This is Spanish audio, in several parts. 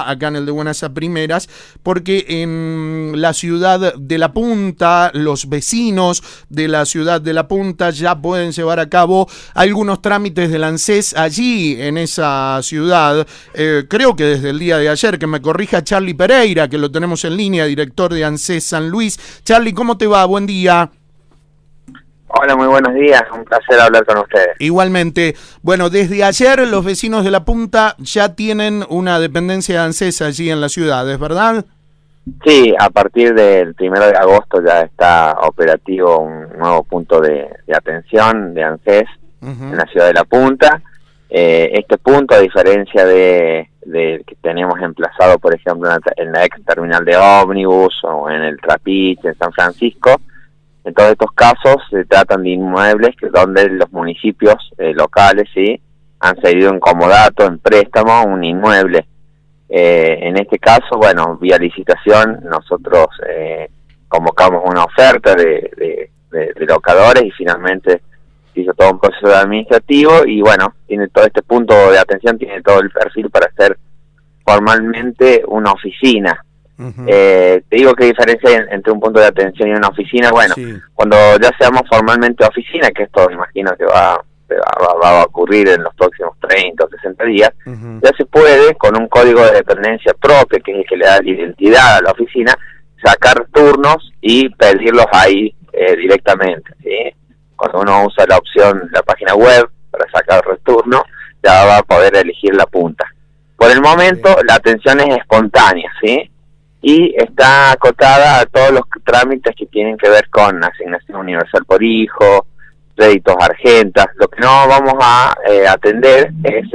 acá en el de Buenas a Primeras, porque en la ciudad de La Punta, los vecinos de la ciudad de La Punta ya pueden llevar a cabo algunos trámites del ANSES allí en esa ciudad. Creo que desde el día de ayer, que me corrija Charlie Pereira, que lo tenemos en línea, director de ANSES San Luis. Charlie, ¿cómo te va? Buen día. Hola, muy buenos días, un placer hablar con ustedes. Igualmente. Bueno, desde ayer los vecinos de La Punta ya tienen una dependencia de ANSES allí en la ciudad, ¿es verdad? Sí, a partir del 1 de agosto ya está operativo un nuevo punto de atención de ANSES en la ciudad de La Punta. Este punto, a diferencia de que tenemos emplazado, por ejemplo, en la ex terminal de ómnibus o en el Trapiche, en San Francisco, en todos estos casos se tratan de inmuebles donde los municipios locales sí han cedido en comodato, en préstamo, un inmueble. En este caso, bueno, vía licitación, nosotros convocamos una oferta de locadores y finalmente se hizo todo un proceso administrativo y bueno, tiene todo este punto de atención, tiene todo el perfil para ser formalmente una oficina. Te digo que diferencia hay entre un punto de atención y una oficina. Bueno, sí. Cuando ya seamos formalmente oficina, que esto imagino que va a ocurrir en los próximos 30 o 60 días, ya se puede, con un código de dependencia propio, que es el que le da la identidad a la oficina, sacar turnos y pedirlos ahí directamente, ¿sí? Cuando uno usa la opción, la página web, para sacar el turno, ya va a poder elegir la punta. Por el momento, la atención es espontánea, ¿sí? Y está acotada a todos los trámites que tienen que ver con asignación universal por hijo, créditos argentas. Lo que no vamos a atender es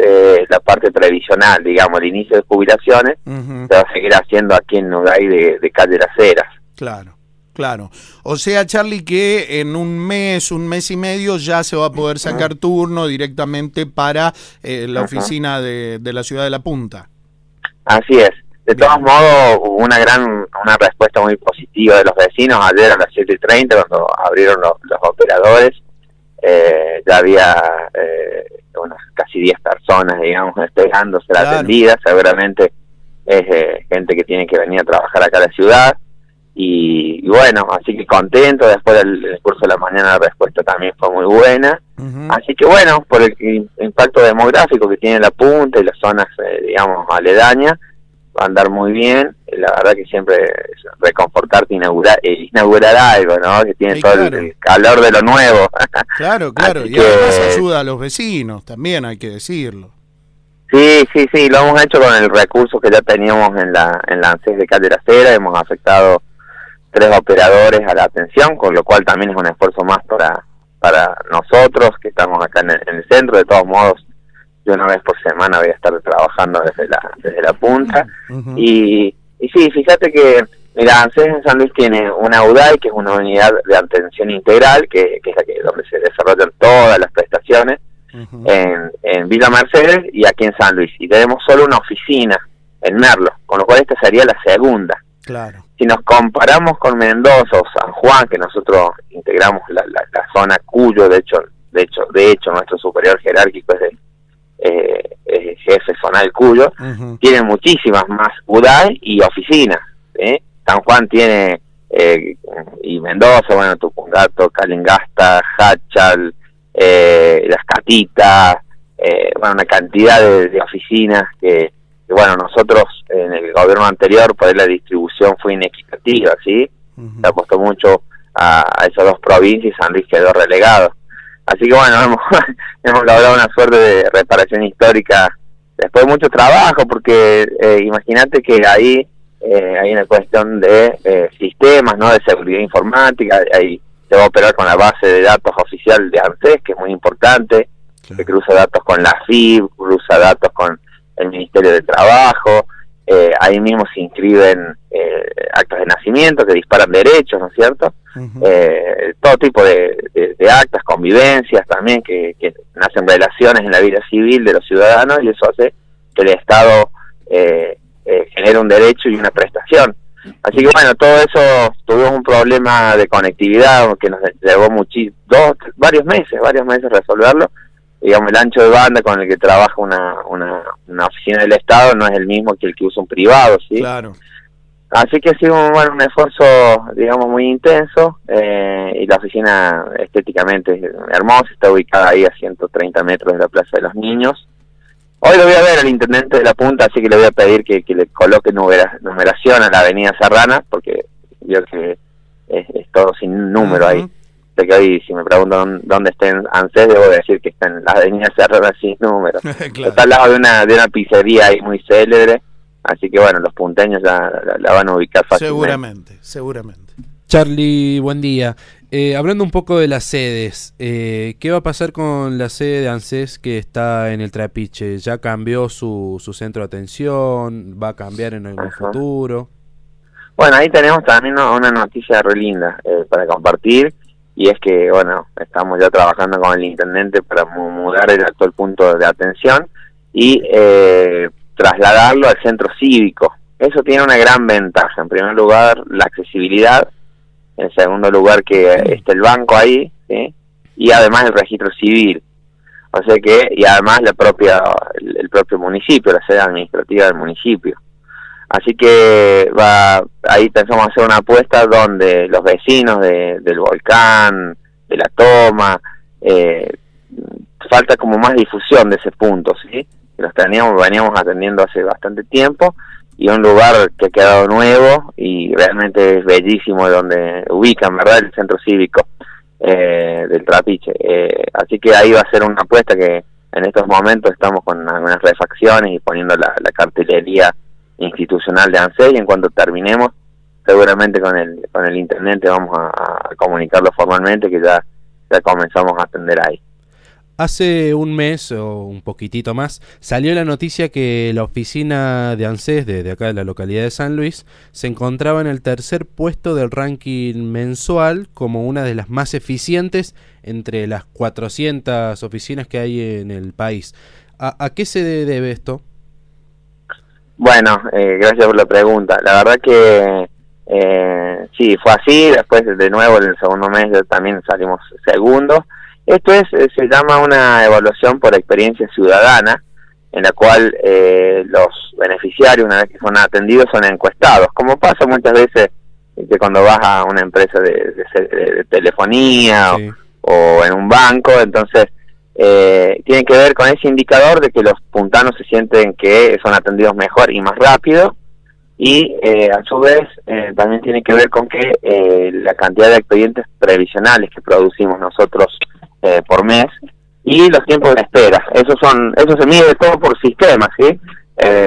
la parte previsional, digamos, el inicio de jubilaciones, se va a seguir haciendo aquí en Nogay de Calle Las Heras. Claro, claro. O sea, Charlie, que en un mes y medio ya se va a poder sacar turno directamente para la oficina de la ciudad de La Punta. Así es. De todos modos, hubo una respuesta muy positiva de los vecinos. Ayer a las 7:30, cuando abrieron los operadores, ya había unas casi 10 personas, digamos, esperando ser atendidas. Seguramente es gente que tiene que venir a trabajar acá a la ciudad. Y bueno, así que contento. Después del curso de la mañana la respuesta también fue muy buena. Así que bueno, por el impacto demográfico que tiene La Punta y las zonas, digamos, aledañas, va a andar muy bien. La verdad que siempre es reconfortarte inaugurar algo, ¿no? Que tiene todo el calor de lo nuevo. Claro, y además ayuda a los vecinos también, hay que decirlo. Sí, lo hemos hecho con el recurso que ya teníamos en la ANSES de Calle Las Heras. Hemos afectado 3 operadores a la atención, con lo cual también es un esfuerzo más para nosotros que estamos acá en el centro. De todos modos, yo una vez por semana voy a estar trabajando desde la punta. Y sí, fíjate que mira, ANSES en San Luis tiene una UDAI, que es una unidad de atención integral, que es donde se desarrollan todas las prestaciones, en Villa Mercedes y aquí en San Luis. Y tenemos solo una oficina en Merlo, con lo cual esta sería la segunda. Claro. Si nos comparamos con Mendoza o San Juan, que nosotros integramos la zona Cuyo, de hecho nuestro superior jerárquico es jefe zonal Cuyo, tiene muchísimas más UDAI y oficinas, ¿sí? San Juan tiene, y Mendoza, bueno, Tupungato, Calingasta, Hachal, Las Catitas, bueno, una cantidad de oficinas que bueno, nosotros en el gobierno anterior, por ahí la distribución fue inequitativa, ¿sí? Se apostó mucho a esas 2 provincias y San Luis quedó relegado. Así que bueno, hemos logrado una suerte de reparación histórica después de mucho trabajo, porque imagínate que ahí hay una cuestión de sistemas, ¿no? De seguridad informática. Ahí se va a operar con la base de datos oficial de ANSES, que es muy importante, que cruza datos con la FIB, cruza datos con el Ministerio de Trabajo. Ahí mismo se inscriben actos de nacimiento que disparan derechos, ¿no es cierto? Todo tipo de actas, convivencias también, que nacen relaciones en la vida civil de los ciudadanos, y eso hace que el Estado genere un derecho y una prestación. Así que bueno, todo eso, tuvimos un problema de conectividad que nos llevó varios meses resolverlo, digamos, el ancho de banda con el que trabaja una oficina del Estado no es el mismo que el que usa un privado, ¿sí? Claro. Así que ha sido un esfuerzo, digamos, muy intenso, y la oficina estéticamente es hermosa, está ubicada ahí a 130 metros de la Plaza de los Niños. Hoy lo voy a ver al intendente de La Punta, así que le voy a pedir que le coloque numeración a la avenida Serrana, porque yo que es todo sin número ahí. Sé que hoy, si me preguntan dónde está en ANSES, debo decir que está en la avenida Serrana sin número. Claro. Está al lado de una pizzería ahí muy célebre. Así que bueno, los punteños la van a ubicar fácilmente. Seguramente. Charly, buen día. Hablando un poco de las sedes, ¿qué va a pasar con la sede de ANSES que está en el Trapiche? ¿Ya cambió su centro de atención? ¿Va a cambiar en algún futuro? Bueno, ahí tenemos también una noticia re linda para compartir, y es que, bueno, estamos ya trabajando con el intendente para mudar el actual punto de atención y trasladarlo al centro cívico. Eso tiene una gran ventaja. En primer lugar, la accesibilidad. En segundo lugar, que esté el banco ahí, ¿sí? Y además el registro civil. O sea que, y además el propio municipio, la sede administrativa del municipio. Así que ahí pensamos hacer una apuesta donde los vecinos del volcán, de la toma, falta como más difusión de ese punto, ¿sí? Los veníamos atendiendo hace bastante tiempo, y un lugar que ha quedado nuevo y realmente es bellísimo donde ubican, ¿verdad?, el centro cívico del Trapiche. Así que ahí va a ser una apuesta que en estos momentos estamos con algunas refacciones y poniendo la cartelería institucional de ANSES, y en cuanto terminemos, seguramente con el intendente vamos a comunicarlo formalmente que ya comenzamos a atender ahí. Hace un mes o un poquitito más salió la noticia que la oficina de ANSES de acá de la localidad de San Luis se encontraba en el tercer puesto del ranking mensual como una de las más eficientes entre las 400 oficinas que hay en el país. ¿A qué se debe esto? Bueno, gracias por la pregunta. La verdad que sí, fue así. Después, de nuevo, en el segundo mes también salimos segundos. Esto se llama una evaluación por experiencia ciudadana, en la cual los beneficiarios, una vez que son atendidos, son encuestados, como pasa muchas veces que cuando vas a una empresa de telefonía, sí, o en un banco. Entonces tiene que ver con ese indicador de que los puntanos se sienten que son atendidos mejor y más rápido, y a su vez también tiene que ver con que la cantidad de expedientes previsionales que producimos nosotros por mes, y los tiempos de espera. Eso se mide todo por sistemas, ¿sí?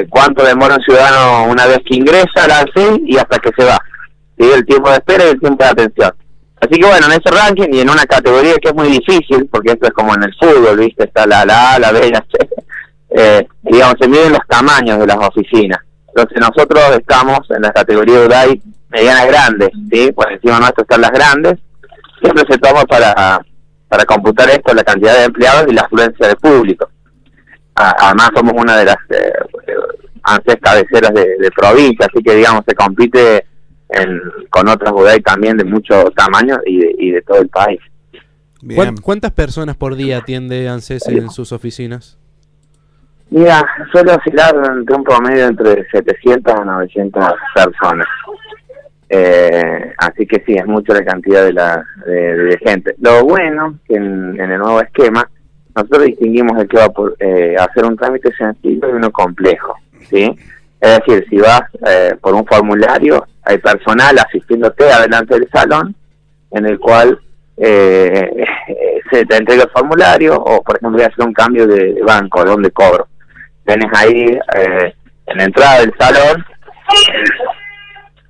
Cuánto demora un ciudadano una vez que ingresa al ANSES y hasta que se va, ¿sí? El tiempo de espera y el tiempo de atención. Así que bueno, en ese ranking y en una categoría que es muy difícil, porque esto es como en el fútbol, ¿viste? Está la A, la B, la C. Digamos, se miden los tamaños de las oficinas. Entonces nosotros estamos en la categoría de UDAI mediana grande, ¿sí? Por encima nuestro están las grandes. Siempre se toma para computar esto la cantidad de empleados y la afluencia de público. Además somos una de las ANSES cabeceras de provincia, así que digamos se compite con otras UDAI también de mucho tamaño y de todo el país. ¿Cuántas personas por día atiende ANSES en sus oficinas? Mira, suele oscilar entre un promedio entre 700 a 900 personas. Así que sí, es mucho la cantidad de gente. Lo bueno que en el nuevo esquema nosotros distinguimos el que va por hacer un trámite sencillo y uno complejo, ¿sí? Es decir, si vas por un formulario, hay personal asistiéndote adelante del salón, en el cual se te entrega el formulario, o por ejemplo voy a hacer un cambio de banco, donde cobro. Tenés ahí en la entrada del salón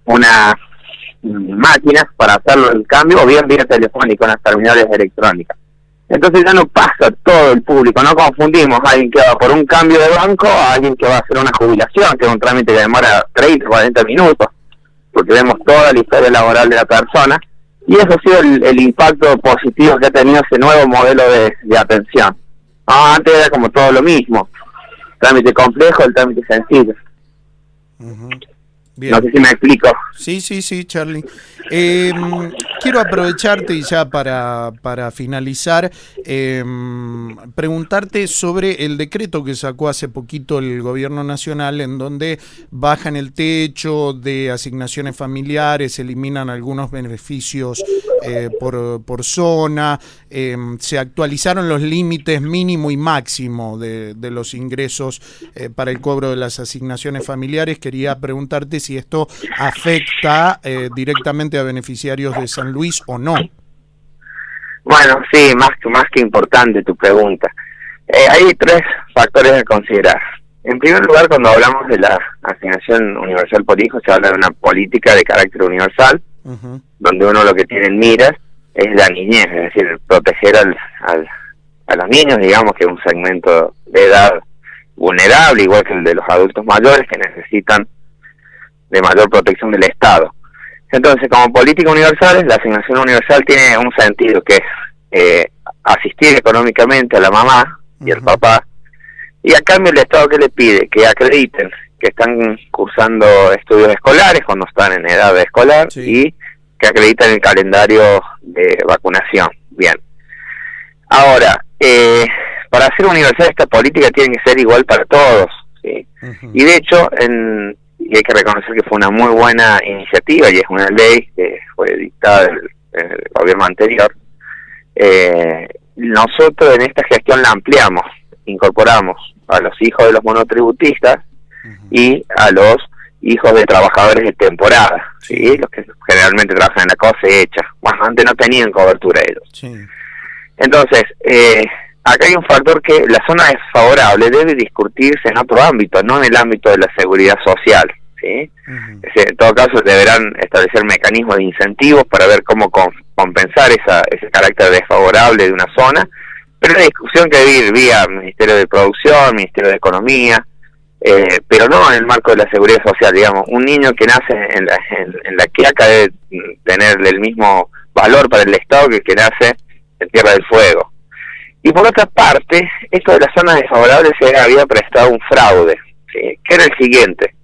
una máquinas para hacerlo el cambio, o bien vía telefónica, unas terminales electrónicas. Entonces ya no pasa todo el público, no confundimos a alguien que va por un cambio de banco a alguien que va a hacer una jubilación, que es un trámite que demora 30, 40 minutos, porque vemos toda la historia laboral de la persona, y eso ha sido el impacto positivo que ha tenido ese nuevo modelo de atención. Antes era como todo lo mismo, trámite complejo, el trámite sencillo. Bien. No sé si me explico. Sí, Charly. quiero aprovecharte y ya para finalizar, preguntarte sobre el decreto que sacó hace poquito el gobierno nacional, en donde bajan el techo de asignaciones familiares, eliminan algunos beneficios por zona, se actualizaron los límites mínimo y máximo de los ingresos para el cobro de las asignaciones familiares. Quería preguntarte si esto afecta directamente a beneficiarios de San Luis o no. Bueno, sí, más que importante tu pregunta. Hay 3 factores a considerar. En primer lugar, cuando hablamos de la asignación universal por hijo, se habla de una política de carácter universal, donde uno lo que tiene en miras es la niñez, es decir, proteger a los niños, digamos, que es un segmento de edad vulnerable, igual que el de los adultos mayores, que necesitan de mayor protección del Estado. Entonces, como política universal, la asignación universal tiene un sentido, que es asistir económicamente a la mamá y al papá, y a cambio el Estado, ¿qué le pide? Que acrediten que están cursando estudios escolares cuando están en edad escolar, sí, y que acrediten el calendario de vacunación. Bien. Ahora, para hacer universal esta política tiene que ser igual para todos, ¿sí? Y de hecho, y hay que reconocer que fue una muy buena iniciativa, y es una ley que fue dictada del gobierno anterior. Nosotros en esta gestión la ampliamos, incorporamos a los hijos de los monotributistas y a los hijos de trabajadores de temporada, ¿sí? Los que generalmente trabajan en la cosecha. Bueno, antes no tenían cobertura ellos. Sí. Entonces, acá hay un factor que la zona desfavorable debe discutirse en otro ámbito, no en el ámbito de la seguridad social, ¿sí? En todo caso, deberán establecer mecanismos de incentivos para ver cómo compensar ese carácter desfavorable de una zona, pero una discusión que debe ir vía Ministerio de Producción, Ministerio de Economía, pero no en el marco de la seguridad social, digamos. Un niño que nace en la Quiaca debe tener el mismo valor para el Estado que el que nace en Tierra del Fuego. Y por otra parte, esto de las zonas desfavorables se había prestado un fraude, ¿sí? Que era el siguiente: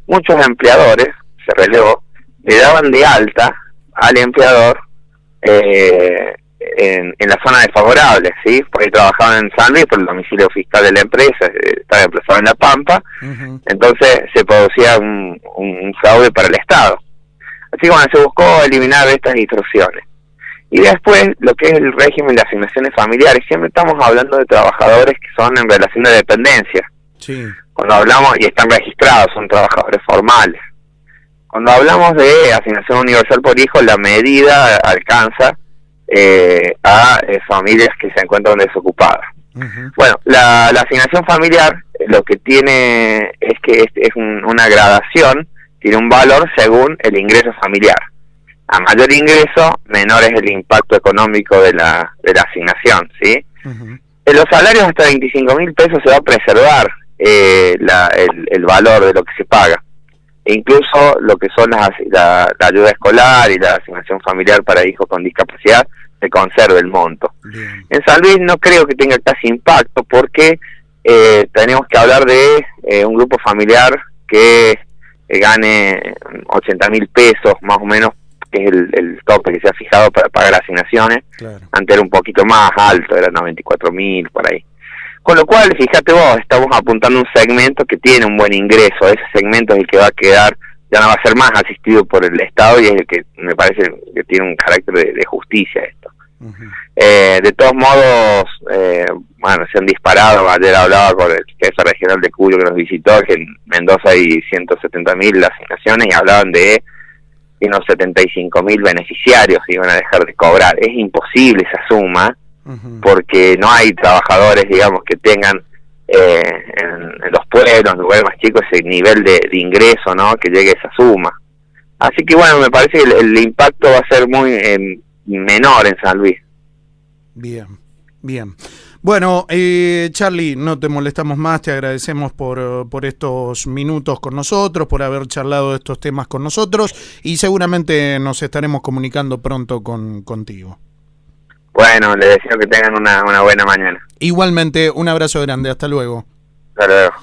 muchos empleadores, se relevó, le daban de alta al empleador en la zona desfavorable, ¿sí? Porque trabajaban en San Luis, por el domicilio fiscal de la empresa, estaba emplazado en La Pampa, entonces se producía un fraude para el Estado. Así que bueno, se buscó eliminar estas distorsiones. Y después, lo que es el régimen de asignaciones familiares, siempre estamos hablando de trabajadores que son en relación de dependencia. Sí. Cuando hablamos, y están registrados, son trabajadores formales. Cuando hablamos de asignación universal por hijo, la medida alcanza a familias que se encuentran desocupadas. Bueno, la asignación familiar lo que tiene es que es una gradación, tiene un valor según el ingreso familiar. A mayor ingreso, menor es el impacto económico de la asignación, ¿sí? En los salarios hasta 25.000 pesos se va a preservar el valor de lo que se paga. E incluso lo que son la ayuda escolar y la asignación familiar para hijos con discapacidad, se conserva el monto. Bien. En San Luis no creo que tenga casi impacto, porque tenemos que hablar de un grupo familiar que gane 80.000 pesos más o menos, que es el tope que se ha fijado para pagar asignaciones. Claro. Antes era un poquito más alto, era 94.000 por ahí. Con lo cual, fíjate vos, estamos apuntando a un segmento que tiene un buen ingreso. Ese segmento es el que va a quedar, ya no va a ser más asistido por el Estado, y es el que me parece que tiene un carácter de justicia esto. De todos modos, bueno, se han disparado. Ayer hablaba con el jefe regional de Cuyo que nos visitó, que en Mendoza hay 170.000 asignaciones, y hablaban de unos 75.000 beneficiarios que iban a dejar de cobrar. Es imposible esa suma, porque no hay trabajadores, digamos, que tengan en los pueblos, en lugares más chicos, ese nivel de ingreso, ¿no?, que llegue a esa suma. Así que bueno, me parece que el impacto va a ser muy menor en San Luis. Bien, bien. Bueno, Charly, no te molestamos más, te agradecemos por estos minutos con nosotros, por haber charlado de estos temas con nosotros, y seguramente nos estaremos comunicando pronto contigo. Bueno, les deseo que tengan una buena mañana. Igualmente, un abrazo grande, hasta luego. Hasta luego.